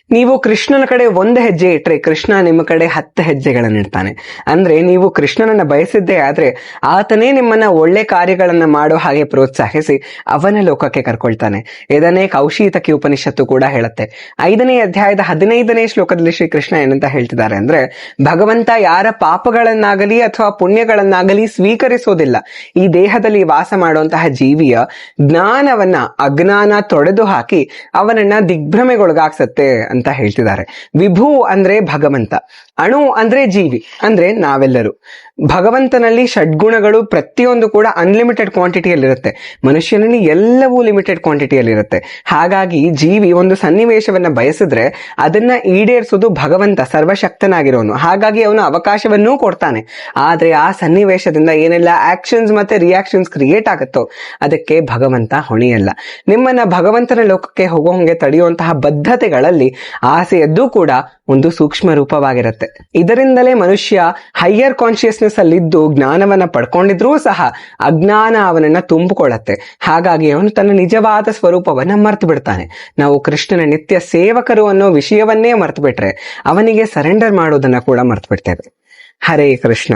ನೀವು ಕೃಷ್ಣನ ಕಡೆ ಒಂದು ಹೆಜ್ಜೆ ಇಟ್ರೆ ಕೃಷ್ಣ ನಿಮ್ಮ ಕಡೆ 10 ಹೆಜ್ಜೆಗಳನ್ನು ಇಡ್ತಾನೆ. ಅಂದ್ರೆ ನೀವು ಕೃಷ್ಣನನ್ನ ಬಯಸಿದ್ದೇ ಆದ್ರೆ ಆತನೇ ನಿಮ್ಮನ್ನ ಒಳ್ಳೆ ಕಾರ್ಯಗಳನ್ನ ಮಾಡೋ ಹಾಗೆ ಪ್ರೋತ್ಸಾಹಿಸಿ ಅವನ ಲೋಕಕ್ಕೆ ಕರ್ಕೊಳ್ತಾನೆ. ಇದನ್ನೇ ಕೌಶೀತಕಿ ಉಪನಿಷತ್ತು ಕೂಡ ಹೇಳುತ್ತೆ. 5ನೇ ಅಧ್ಯಾಯದ 15ನೇ ಶ್ಲೋಕದಲ್ಲಿ ಶ್ರೀಕೃಷ್ಣ ಏನಂತ ಹೇಳ್ತಿದ್ದಾರೆ ಅಂದ್ರೆ, ಭಗವಂತ ಯಾರ ಪಾಪಗಳನ್ನಾಗಲಿ ಅಥವಾ ಪುಣ್ಯಗಳನ್ನಾಗಲಿ ಸ್ವೀಕರಿಸೋದಿಲ್ಲ. ಈ ದೇಹದಲ್ಲಿ ವಾಸ ಮಾಡುವಂತಹ ಜೀವಿಯ ಜ್ಞಾನವನ್ನ ಅಜ್ಞಾನ ತೊಡೆದು ಹಾಕಿ ಅವನನ್ನ ದಿಗ್ಭ್ರಮೆಗೊಳಗಾಗ್ಸತ್ತೆ ಅಂತ ಹೇಳ್ತಿದ್ದಾರೆ. ವಿಭು ಅಂದ್ರೆ ಭಗವಂತ, ಅಣು ಅಂದ್ರೆ ಜೀವಿ, ಅಂದ್ರೆ ನಾವೆಲ್ಲರೂ. ಭಗವಂತನಲ್ಲಿ ಷಡ್ಗುಣಗಳು ಪ್ರತಿಯೊಂದು ಕೂಡ ಅನ್ಲಿಮಿಟೆಡ್ ಕ್ವಾಂಟಿಟಿಯಲ್ಲಿರುತ್ತೆ. ಮನುಷ್ಯನಲ್ಲಿ ಎಲ್ಲವೂ ಲಿಮಿಟೆಡ್ ಕ್ವಾಂಟಿಟಿಯಲ್ಲಿರುತ್ತೆ. ಹಾಗಾಗಿ ಜೀವಿ ಒಂದು ಸನ್ನಿವೇಶವನ್ನ ಬಯಸಿದ್ರೆ ಅದನ್ನ ಈಡೇರಿಸೋದು ಭಗವಂತ, ಸರ್ವಶಕ್ತನಾಗಿರೋನು. ಹಾಗಾಗಿ ಅವನು ಅವಕಾಶವನ್ನೂ ಕೊಡ್ತಾನೆ. ಆದ್ರೆ ಆ ಸನ್ನಿವೇಶದಿಂದ ಏನೆಲ್ಲ ಆಕ್ಷನ್ಸ್ ಮತ್ತೆ ರಿಯಾಕ್ಷನ್ಸ್ ಕ್ರಿಯೇಟ್ ಆಗುತ್ತೋ ಅದಕ್ಕೆ ಭಗವಂತ ಹೊಣೆಯಲ್ಲ. ನಿಮ್ಮನ್ನ ಭಗವಂತನ ಲೋಕಕ್ಕೆ ಹೋಗೋಂಗೆ ತಡೆಯುವಂತಹ ಬದ್ಧತೆಗಳಲ್ಲಿ ಆಸೆಯದ್ದು ಕೂಡ ಒಂದು ಸೂಕ್ಷ್ಮ ರೂಪವಾಗಿರುತ್ತೆ. ಇದರಿಂದಲೇ ಮನುಷ್ಯ ಹೈಯರ್ ಕಾನ್ಶಿಯಸ್ನೆಸ್ ಅಲ್ಲಿದ್ದು ಜ್ಞಾನವನ್ನ ಪಡ್ಕೊಂಡಿದ್ರೂ ಸಹ ಅಜ್ಞಾನ ಅವನನ್ನ ತುಂಬಿಕೊಳ್ಳುತ್ತೆ. ಹಾಗಾಗಿ ಅವನು ತನ್ನ ನಿಜವಾದ ಸ್ವರೂಪವನ್ನ ಮರ್ತು ಬಿಡ್ತಾನೆ. ನಾವು ಕೃಷ್ಣನ ನಿತ್ಯ ಸೇವಕರು ಅನ್ನೋ ವಿಷಯವನ್ನೇ ಮರ್ತು ಬಿಟ್ರೆ ಅವನಿಗೆ ಸರೆಂಡರ್ ಮಾಡೋದನ್ನ ಕೂಡ ಮರ್ತು ಬಿಡ್ತೇವೆ. ಹರೇ ಕೃಷ್ಣ.